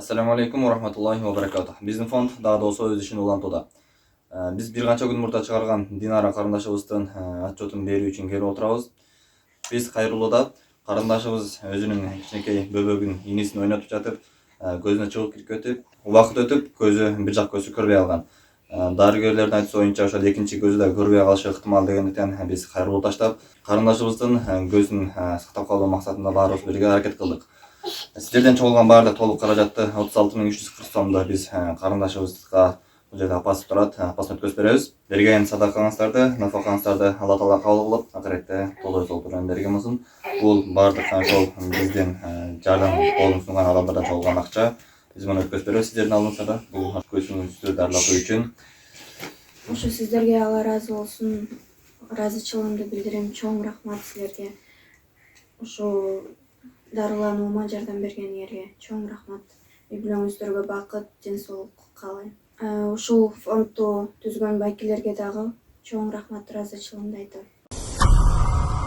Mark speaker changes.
Speaker 1: Assalamu alaikum wa rahmatullahi wa barakatuh. Биздин фонд дагы да болсо өз ишин улантууда. Биз бир канча күн мурда чыгарган Динара карындашыбыздын отчетун берүү үчүн келип отурабыз. Биз кайрылууда карындашыбыз өзүнүн кичинекей бөбөгүн инисин ойнотуп жатып, көзүнө чыгып кирип кетип, убакыт өтүп көзү бир жак көзү көрбөй калган. Дарыгерлердин айтуусу боюнча ошол экинчи көзү да көрбөй калышы ыктымал дегендиктен биз кайрылуу таштап, карындашыбыздын көзүн сактап калуу максатында баарыбыз бирге аракет кылдык. Сиздерден чогулган баардык толук каражатты 36.340 сомдо биз карындашыбызга бул жерде апасы турат, апасына өткөзүп беребиз. Берген садакаңыздарды, нафакаңыздарды Алла Таала кабыл кылып, акыретте толой толтуруун берген болсун. Бул баардык ошол бизден жардам колун сунган адамдардан чогулган акча. Биз муну өткөзүп беребиз сиздердин алдыңызда да. Бул көзүңүздү дарылатуу үчүн.
Speaker 2: Ошо сиздерге Алла ыраазы болсун. Ыраазычылыгымды билдирем. Чоң рахмат силерге. Ошо дарылануума жардам бергениңерге чоң рахмат. Үй бүлөңүздөргө бакыт, ден соолук каалайм. Ушул фондду түзгөн байкелерге дагы чоң рахмат ыраазычылыгымды айтам.